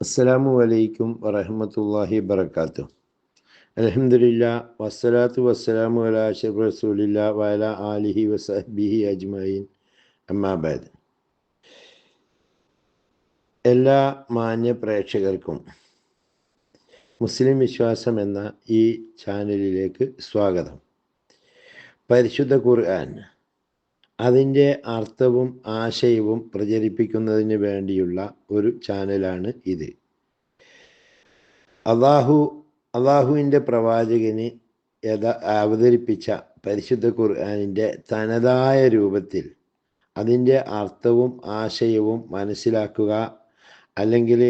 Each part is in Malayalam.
അസ്സലാമു അലൈക്കും വറഹ്മത്തുള്ളാഹി വബറകാതുഹു. അൽഹംദുലില്ലാ വസ്സലാത്തു വസ്സലാമു അലാ അഷ്റഫി റസൂലില്ലാ വഅലാ ആലിഹി വസഹ്ബിഹി അജ്മഈൻ. അമ്മാ ബഅദ്. എല്ലാ മാന്യ പ്രേക്ഷകർക്കും മുസ്ലിം വിശ്വാസം എന്ന ഈ ചാനലിലേക്ക് സ്വാഗതം. പരിശുദ്ധ ഖുർആൻ അതിൻ്റെ അർത്ഥവും ആശയവും പ്രചരിപ്പിക്കുന്നതിന് വേണ്ടിയുള്ള ഒരു ചാനലാണ് ഇത്. അള്ളാഹുവിൻ്റെ പ്രവാചകന് അവതരിപ്പിച്ച പരിശുദ്ധ ഖുർആനിൻ്റെ തനതായ രൂപത്തിൽ അതിൻ്റെ അർത്ഥവും ആശയവും മനസ്സിലാക്കുക, അല്ലെങ്കിൽ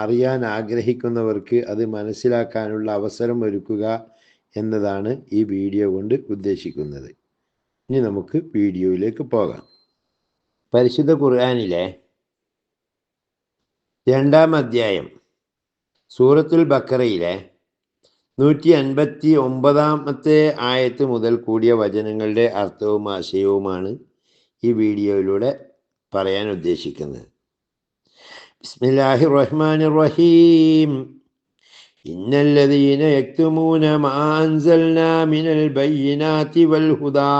അറിയാൻ ആഗ്രഹിക്കുന്നവർക്ക് അത് മനസ്സിലാക്കാനുള്ള അവസരം ഒരുക്കുക എന്നതാണ് ഈ വീഡിയോ കൊണ്ട് ഉദ്ദേശിക്കുന്നത്. ഇനി നമുക്ക് വീഡിയോയിലേക്ക് പോകാം. പരിശുദ്ധ ഖുർആനിലെ 2-ാം അധ്യായം സൂറത്തുൽ ബഖറയിലെ 159-ാമത്തെ ആയത്ത് മുതൽ കൂടിയ വചനങ്ങളുടെ അർത്ഥവും ആശയവുമാണ് ഈ വീഡിയോയിലൂടെ പറയാൻ ഉദ്ദേശിക്കുന്നത്. ബിസ്മില്ലാഹിർ റഹ്മാനിർ റഹീം. ഇന്നല്ലദീന യക്തുമൂന മാ അൻസൽനാ മിനൽ ബയ്യിനാതി വൽ ഹുദാ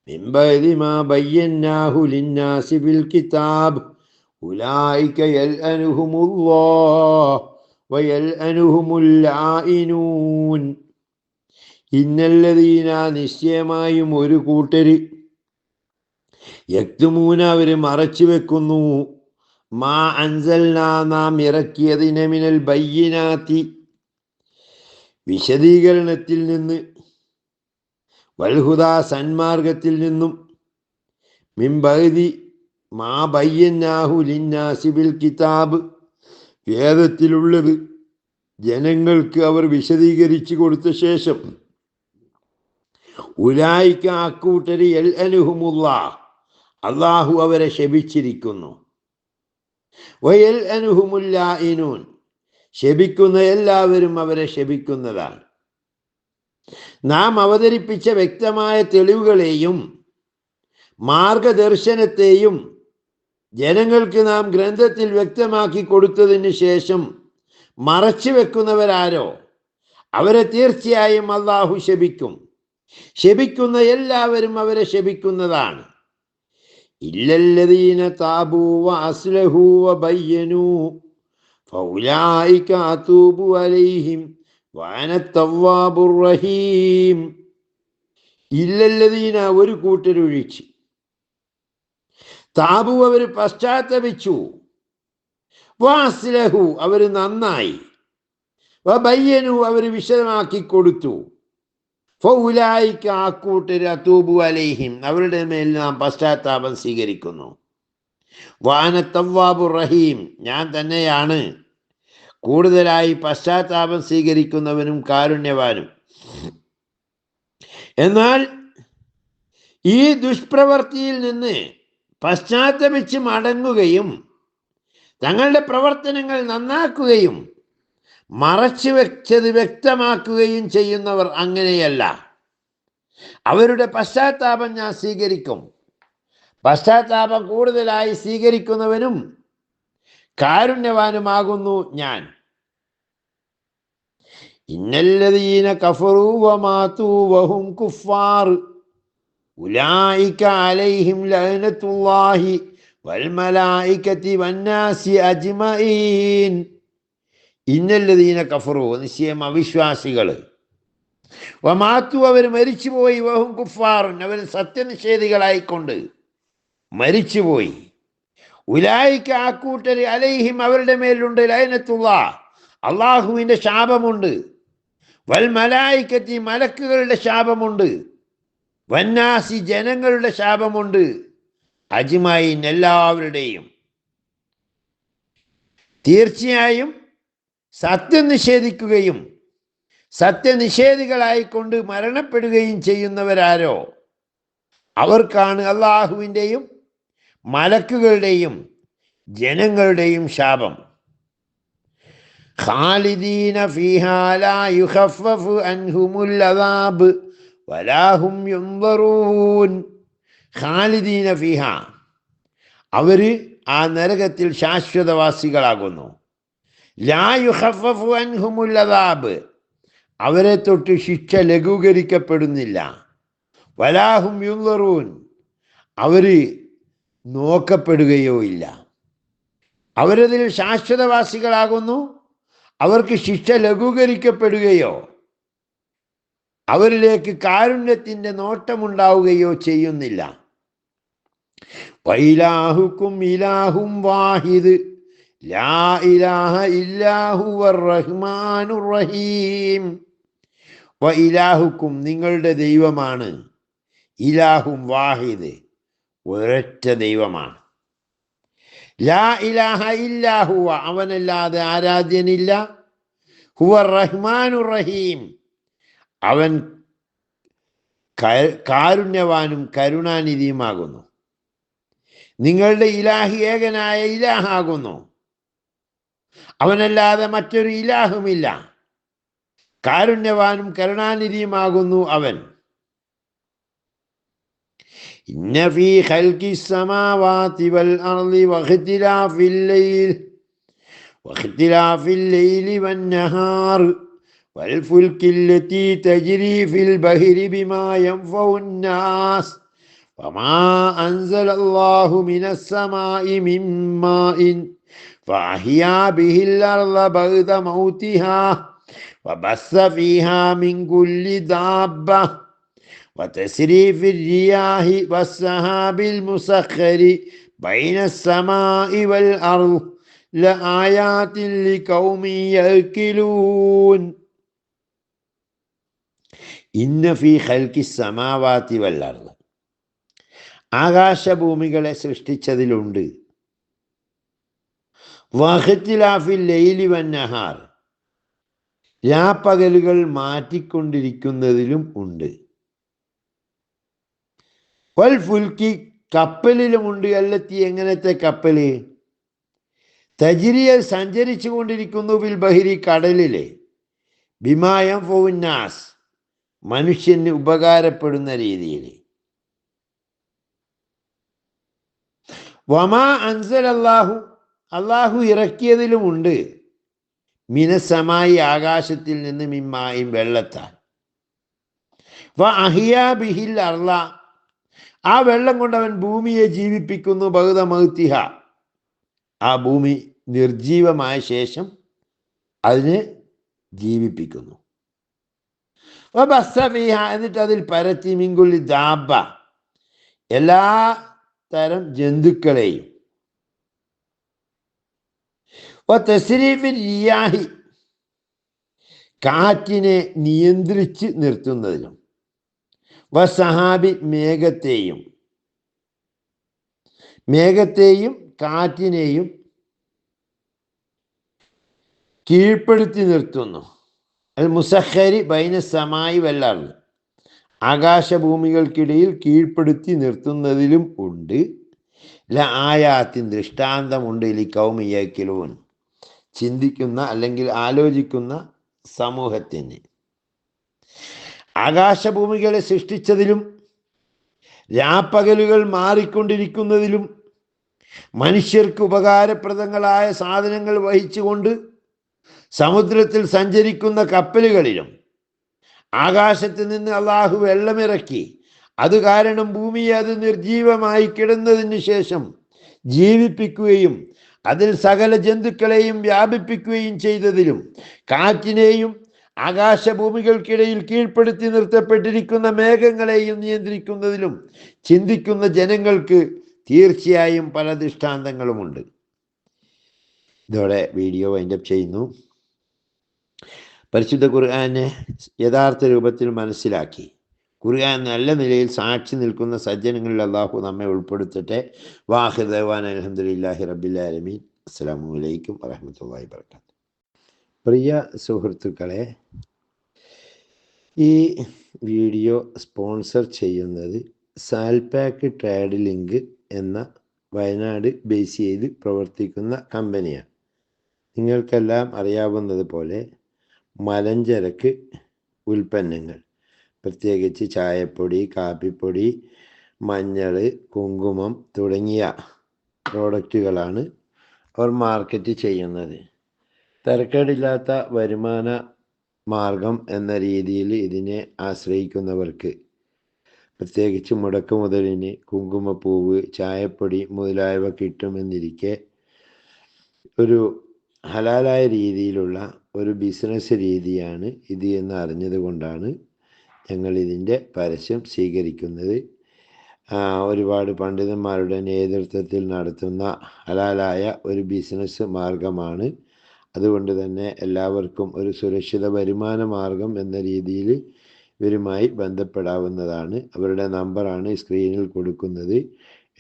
മിൻ ബഅദി മാ ബയ്യനാഹു ലിന്നാസി ഫിൽ കിതാബ് ഉലൈക യൽഅനുഹുമുല്ലാഹ് വയൽഅനുഹുമുൽ ലാഇനൂൻ. ഇന്നല്ലദീന നിശ്ചയമായും ഒരു കൂട്ടര് യക്തുമൂന അവര് മറച്ചു വെക്കുന്നു മാ അൻസൽനാ നാം ഇറക്കിയതിനെ മിനൽ ബയ്യിനാതി വിശദീകരണത്തിൽ നിന്ന്, വൽഹുദാ സന്മാർഗത്തിൽ നിന്നും, മിൻ ബഅദി മാ ബയ്യനാഹു ലിന്നാസി ബിൽ കിതാബ് വേദത്തിലുള്ളത് ജനങ്ങൾക്ക് അവർ വിശദീകരിച്ചു കൊടുത്ത ശേഷം, ഉലൈക അക്കൂട്ടര് യൽഅനുഹുമുല്ലാഹ് അല്ലാഹു അവരെ ശപിച്ചിരിക്കുന്നു, വയൽഅനുഹുമുൽ ലാഇനൂൻ ശപിക്കുന്ന എല്ലാവരും അവരെ ശപിക്കുന്നതാണ്. നാം അവതരിപ്പിച്ച വ്യക്തമായ തെളിവുകളെയും മാർഗദർശനത്തെയും ജനങ്ങൾക്ക് നാം ഗ്രന്ഥത്തിൽ വ്യക്തമാക്കി കൊടുത്തതിന് ശേഷം മറച്ചു വെക്കുന്നവരാരോ അവരെ തീർച്ചയായും അല്ലാഹു ശപിക്കും. ശപിക്കുന്ന എല്ലാവരും അവരെ ശപിക്കുന്നതാണ്. ഇല്ലല്ലദീന താബൂ വഅസ്ലഹൂ വബയ്യനൂ ഫൗലൈക അതൂബു അലൈഹിം വഅന തവ്വാബുർ റഹീം. ഇല്ലല്ലദീന ഒരു കൂട്ടരൊഴിച്ച്, താബു അവർ പശ്ചാത്തപിച്ചു, വഅസ്ലഹു അവർ നന്നായി, വബയ്യനു അവർ വിശദമാക്കി കൊടുത്തു, ഫൗലൈക അക്കൂട്ടർ അതൂബു അലൈഹിം അവരുടെ മേൽ നാം പശ്ചാത്താപം സ്വീകരിക്കുന്നു. വഅന തവ്വാബുർ റഹീം ഞാൻ തന്നെയാണ് കൂടുതലായി പശ്ചാത്താപം സ്വീകരിക്കുന്നവനും കാരുണ്യവാനും. എന്നാൽ ഈ ദുഷ്പ്രവൃത്തിയിൽ നിന്ന് പശ്ചാത്തപിച്ച് മടങ്ങുകയും തങ്ങളുടെ പ്രവർത്തനങ്ങൾ നന്നാക്കുകയും മറച്ചു വെച്ചത് വ്യക്തമാക്കുകയും ചെയ്യുന്നവർ അങ്ങനെയല്ല. അവരുടെ പശ്ചാത്താപം ഞാൻ സ്വീകരിക്കും. പശ്ചാത്താപം കൂടുതലായി സ്വീകരിക്കുന്നവനും കാരുണ്യവാനുമാകുന്നു ഞാൻ. ഇന്നല്ലദീന കഫറൂ വമാതു വഹും കുഫാർ ഉലൈക അലൈഹിം ലഅനത്തുല്ലാഹി വൽ മലായികതി വന്നാസി അജ്മഈൻ. ഇന്നല്ലദീന കഫറൂ നിശ്ചയം അവിശ്വാസികൾ, വമാതു അവർ മരിച്ചുപോയി, വഹും കുഫാറുൻ അവർ സത്യനിഷേധികളായിക്കൊണ്ട് മരിച്ചുപോയി, ഉലൈക അക്കൂട്ടര് അലൈഹിം അവരുടെ മേലുണ്ട് ലഅനത്തുല്ലാഹ് അള്ളാഹുവിൻ്റെ ശാപമുണ്ട്, വൽ മലായികതി മലക്കുകളുടെ ശാപമുണ്ട്, വന്നാസി ജനങ്ങളുടെ ശാപമുണ്ട്, അജ്മഈൻ എല്ലാവരുടെയും. തീർച്ചയായും സത്യം നിഷേധിക്കുകയും സത്യനിഷേധികളായിക്കൊണ്ട് മരണപ്പെടുകയും ചെയ്യുന്നവരാരോ അവർക്കാണ് അള്ളാഹുവിൻ്റെയും മലക്കുകളുടെയും ജനങ്ങളുടെയും ശാപം. ഖാലിദീന ഫീഹാ ലാ യുഖഫഫു അൻഹുമുൽ അദാബ് വലാ ഹും യുൻദറൂൻ. ഖാലിദീന ഫീഹാ അവര് ആ നരകത്തിൽ ശാശ്വതവാസികളാകുന്നു. ലാ യുഖഫഫു അൻഹുമുൽ അദാബ്, അവരെ തൊട്ട് ശിക്ഷ ലഘൂകരിക്കപ്പെടുന്നില്ല. വലാഹും യുൻളറൂൻ, അവര് നോക്കപ്പെടുകയോ ഇല്ല. അവരതിൽ ശാശ്വതവാസികളാകുന്നു, അവർക്ക് ശിക്ഷ ലഘൂകരിക്കപ്പെടുകയോ അവരിലേക്ക് കാരുണ്യത്തിന്റെ നോട്ടമുണ്ടാവുകയോ ചെയ്യുന്നില്ല. വഇലാഹുക്കും ഇലാഹും വാഹിദ് ലാ ഇലാഹ ഇല്ലാ ഹുവർ റഹ്മാനുർ റഹീം. വഇലാഹുക്കും, നിങ്ങളുടെ ദൈവമാണ്, ഇലാഹും വാഹിദ്, ഒരൊറ്റ ദൈവമാണ്. ലാ ഇലാഹ ഇല്ലാ ഹുവ, അവനല്ലാതെ ആരാധ്യനില്ല. ഹുവർ റഹ്മാനുർ റഹീം, അവൻ കാരുണ്യവാനും കരുണാനിധിയുമാകുന്നു. നിങ്ങളുടെ ഇലാഹി ഏകനായ ഇലാഹാകുന്നു, അവനല്ലാതെ മറ്റൊരു ഇലാഹുമില്ല. കാരുണ്യവാനും കരുണാനിധിയുമാകുന്നു അവൻ. ഇന്ന ഫീ ഖൽഖിസ് സമാവാതി വൽ അർളി വഖ്തിലാഫിൽ ലൈലി വന്നഹാർ والفلك التي تجري في البحر بما ينفع الناس وما أنزل الله من السماء من ماء فأحيا به الأرض بعد موتها وبث فيها من كل دابة وتسريف الرياح والسحاب المسخر بين السماء والأرض لآيات لقوم يعقلون. ഇന്ന ഫീ ഖൽഖിസ് സമാവാതി വൽ അർള്, ആകാശഭൂമികളെ സൃഷ്ടിച്ചതിലുണ്ട്. വഖ്തിലാഫിൽ ലൈലി വന്നഹാർ, രാപ്പകലുകൾ മാറ്റിക്കൊണ്ടിരിക്കുന്നതിലും ഉണ്ട്. വൽ ഫുൽക്കി, കപ്പലിലുമുണ്ട്. അല്ലത്തി, എങ്ങനത്തെ കപ്പല്? തജ്രിയ, സഞ്ചരിച്ചു കൊണ്ടിരിക്കുന്നു. ബിൽ ബഹിരി, കടലിലെ. ബിമാ യൻഫഉ നാസ്, മനുഷ്യന് ഉപകാരപ്പെടുന്ന രീതിയിൽ. വമാ അൻസലല്ലാഹു, അള്ളാഹു ഇറക്കിയതിലുമുണ്ട്. മിനസമായി, ആകാശത്തിൽ നിന്ന്. മിമ്മായും, വെള്ളത്താൽ. വ അഹിയാ ബിഹിൽ അർള, ആ വെള്ളം കൊണ്ട് അവൻ ഭൂമിയെ ജീവിപ്പിക്കുന്നു. ബഹുദ മൗതിഹ, ആ ഭൂമി നിർജീവമായ ശേഷം അതിനെ ജീവിപ്പിക്കുന്നു. എന്നിട്ട് അതിൽ പരത്തി. മിങ്കുല്ലി ദാബ, എല്ലാ തരം ജന്തുക്കളെയും. തസ്രീഫിൽ റിയാഹി, കാറ്റിനെ നിയന്ത്രിച്ച് നിർത്തുന്നതിലും. വസഹാബി, മേഘത്തെയും കാറ്റിനെയും കീഴ്പ്പെടുത്തി നിർത്തുന്നു. അൽ മുസഖരി ബൈന സമായി വൽ അർള്, ആകാശഭൂമികൾക്കിടയിൽ കീഴ്പ്പെടുത്തി നിർത്തുന്നതിലും ഉണ്ട്. ആയാത്തിൻ, ദൃഷ്ടാന്തമുണ്ട്. ലിഖൗമി യഅ്ഖിലൂൻ, ചിന്തിക്കുന്ന അല്ലെങ്കിൽ ആലോചിക്കുന്ന സമൂഹത്തിന്. ആകാശഭൂമികളെ സൃഷ്ടിച്ചതിലും രാപ്പകലുകൾ മാറിക്കൊണ്ടിരിക്കുന്നതിലും മനുഷ്യർക്ക് ഉപകാരപ്രദങ്ങളായ സാധനങ്ങൾ വഹിച്ചുകൊണ്ട് സമുദ്രത്തിൽ സഞ്ചരിക്കുന്ന കപ്പലുകളിലും ആകാശത്ത് നിന്ന് അള്ളാഹു വെള്ളമിറക്കി അത് കാരണം ഭൂമിയെ അത് നിർജീവമായി കിടന്നതിന് ശേഷം ജീവിപ്പിക്കുകയും അതിൽ സകല ജന്തുക്കളെയും വ്യാപിപ്പിക്കുകയും ചെയ്തതിലും കാറ്റിനെയും ആകാശഭൂമികൾക്കിടയിൽ കീഴ്പ്പെടുത്തി നിർത്തപ്പെട്ടിരിക്കുന്ന മേഘങ്ങളെയും നിയന്ത്രിക്കുന്നതിലും ചിന്തിക്കുന്ന ജനങ്ങൾക്ക് തീർച്ചയായും പല ദൃഷ്ടാന്തങ്ങളുമുണ്ട്. ഇതോടെ വീഡിയോ വൈൻഡപ്പ് ചെയ്യുന്നു. പരിശുദ്ധ ഖുർആനെ യഥാർത്ഥ രൂപത്തിൽ മനസ്സിലാക്കി ഖുർആൻ നല്ല നിലയിൽ സാക്ഷി നിൽക്കുന്ന സജ്ജനങ്ങളിൽ അല്ലാഹു നമ്മെ ഉൾപ്പെടുത്തട്ടെ. വാഹിർ ദഅ്വാന അൽഹംദുലില്ലാഹി റബ്ബിൽ ആലമീൻ. അസ്സലാമു അലൈക്കും വറഹ്മത്തുള്ളാഹി വബറകാതുഹു. പ്രിയ സുഹൃത്തുക്കളെ, ഈ വീഡിയോ സ്പോൺസർ ചെയ്യുന്നത് സാൽപാക്ക് ട്രേഡ് ലിങ്ക് എന്ന വയനാട് ബേസ് ചെയ്ത് പ്രവർത്തിക്കുന്ന കമ്പനിയാണ്. നിങ്ങൾക്കെല്ലാം അറിയാവുന്നത് പോലെ മലഞ്ചരക്ക് ഉൽപ്പന്നങ്ങൾ, പ്രത്യേകിച്ച് ചായപ്പൊടി, കാപ്പിപ്പൊടി, മഞ്ഞൾ, കുങ്കുമം തുടങ്ങിയ പ്രോഡക്റ്റുകളാണ് അവർ മാർക്കറ്റ് ചെയ്യുന്നത്. തരക്കേടില്ലാത്ത വരുമാന മാർഗം എന്ന രീതിയിൽ ഇതിനെ ആശ്രയിക്കുന്നവർക്ക്, പ്രത്യേകിച്ച് മുടക്കുമുതലിന് കുങ്കുമപ്പൂവ്, ചായപ്പൊടി മുതലായവ കിട്ടുമെന്നിരിക്കെ ഒരു ഹലാലായ രീതിയിലുള്ള ഒരു ബിസിനസ് രീതിയാണ് ഇത് എന്ന് അറിഞ്ഞത് കൊണ്ടാണ് ഞങ്ങൾ ഇതിൻ്റെ പരസ്യം സ്വീകരിക്കുന്നത്. ഒരുപാട് പണ്ഡിതന്മാരുടെ നേതൃത്വത്തിൽ നടത്തുന്ന ഹലാലായ ഒരു ബിസിനസ് മാർഗമാണ്. അതുകൊണ്ട് തന്നെ എല്ലാവർക്കും ഒരു സുരക്ഷിത വരുമാന മാർഗം എന്ന രീതിയിൽ ഇവരുമായി ബന്ധപ്പെടാവുന്നതാണ്. അവരുടെ നമ്പറാണ് സ്ക്രീനിൽ കൊടുക്കുന്നത്: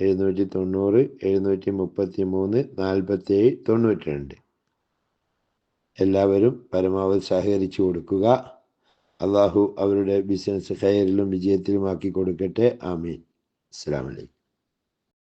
790 733 47 92. എല്ലാവരും പരമാവധി സഹകരിച്ചു കൊടുക്കുക. അള്ളാഹു അവരുടെ ബിസിനസ് ഖൈറിലും വിജയത്തിലുമാക്കി കൊടുക്കട്ടെ. ആമീൻ. അസ്സലാമു അലൈക്കും.